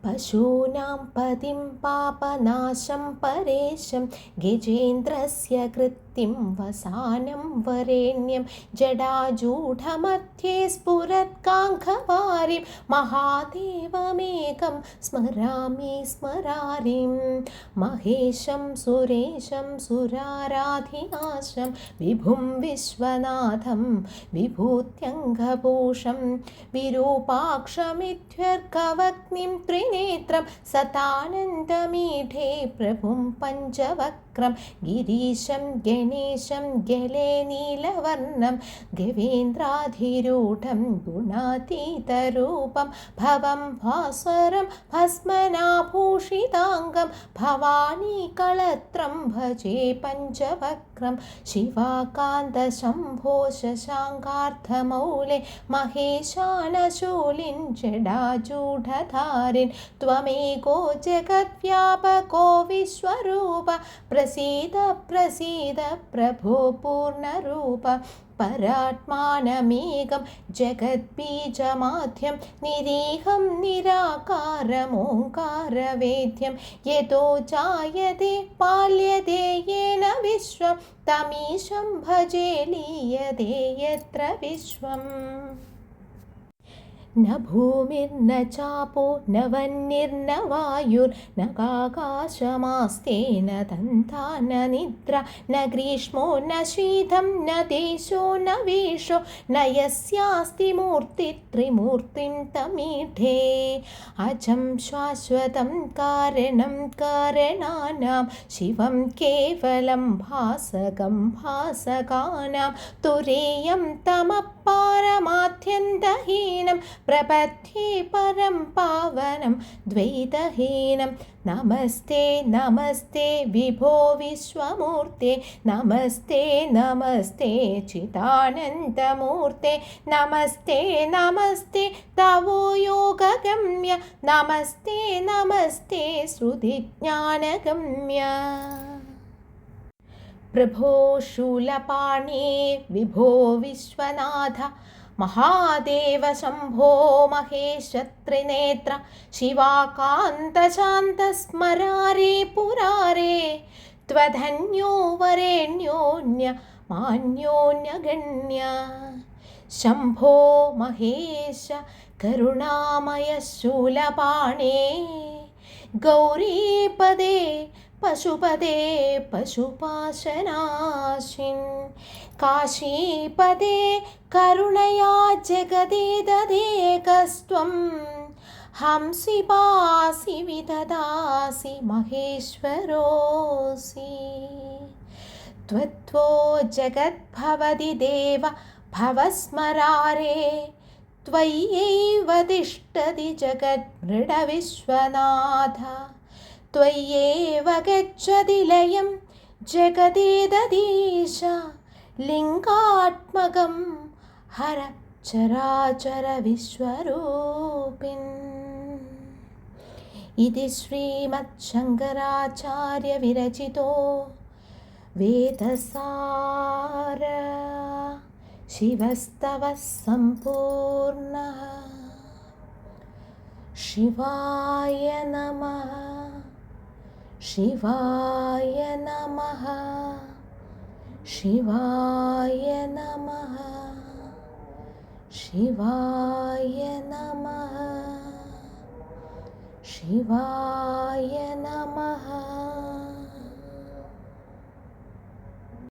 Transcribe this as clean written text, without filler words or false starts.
पशूनां पतिं पापनाशं परेशं गिजेन्द्रस्य कृत्तिं वसानं वरेण्यं जडाजूढमध्ये स्फुरत्काङ्खवारिं महादेवमेकं स्मरामि स्मरारिं महेशं सुरेशं सुराराधिनाशं विभुं विश्वनाथं विभूत्यङ्गभूषं विरूपाक्षमित्युर्गवग्निं त्रिनेत्रं सतानन्दमीढे प्रभुं पञ्चवक्त्रं गिरीशं गणेशं गले नीलवर्णं गवेन्द्राधिरूढं गुणातीतरूपं भवं भास्वरं भस्मनाभूषिताङ्गं भवानीकलत्रं भजे पञ्चवक्त्रं शिवाकान्तशम्भो शशाङ्कार्धमौले महेशानशूलिन् जडाजूढधारिन् त्वमेको जगद्व्यापको विश्वरूप प्रसीद प्रसीद प्रभो पूर्णरूप परात्मानमेकं जगद्बीजमाद्यं निरीहं निराकारमोङ्कारवेद्यं यतो जायते पाल्यते येन विश्वं तमीशं भजे लीयते यत्र विश्वम् न भूमिर्न चापो न वह्निर्न वायुर्न काकाशमास्ते न दन्ता न निद्रा न ग्रीष्मो न शीतं न देशो न वेषो न यस्यास्ति मूर्तिस्त्रिमूर्तिं तमीढे अजं शाश्वतं कारणं कारणानां शिवं केवलं भासकं भासकानां तुरीयं तमपारमाद्यन्तहीनं प्रपद्ये परं पावनं द्वैतहीनं नमस्ते नमस्ते विभो विश्वमूर्ते नमस्ते नमस्ते चिदानन्दमूर्ते नमस्ते नमस्ते तवो योगगम्य नमस्ते नमस्ते श्रुतिज्ञानगम्य प्रभो शूलपाणे विभो विश्वनाथ महादेव शम्भो महेश त्रिनेत्र शिवाकान्तशान्तस्मरारे पुरारे त्वधन्यो वरेण्योऽन्य मान्योऽन्यगण्य शम्भो महेश करुणामय शूलपाणे गौरीपदे पशुपदे पशुपाशनाशिन् काशीपदे करुणया जगदे ददेकस्त्वं हंसि पासि विददासि महेश्वरोऽसि त्वत्तो जगद्भवति देव भवस्मरारे त्वय्यैव तिष्ठति जगन्मृडविश्वनाथ त्वय्येव गच्छति लयं जगदेदधीश लिङ्गात्मकं हर चराचर विश्वरूपिन् इति श्रीमच्छङ्कराचार्यविरचितो वेदसार शिवस्तवः सम्पूर्णः शिवाय नमः शिवाय नमः शिवाय नमः शिवाय नमः शिवाय नमः।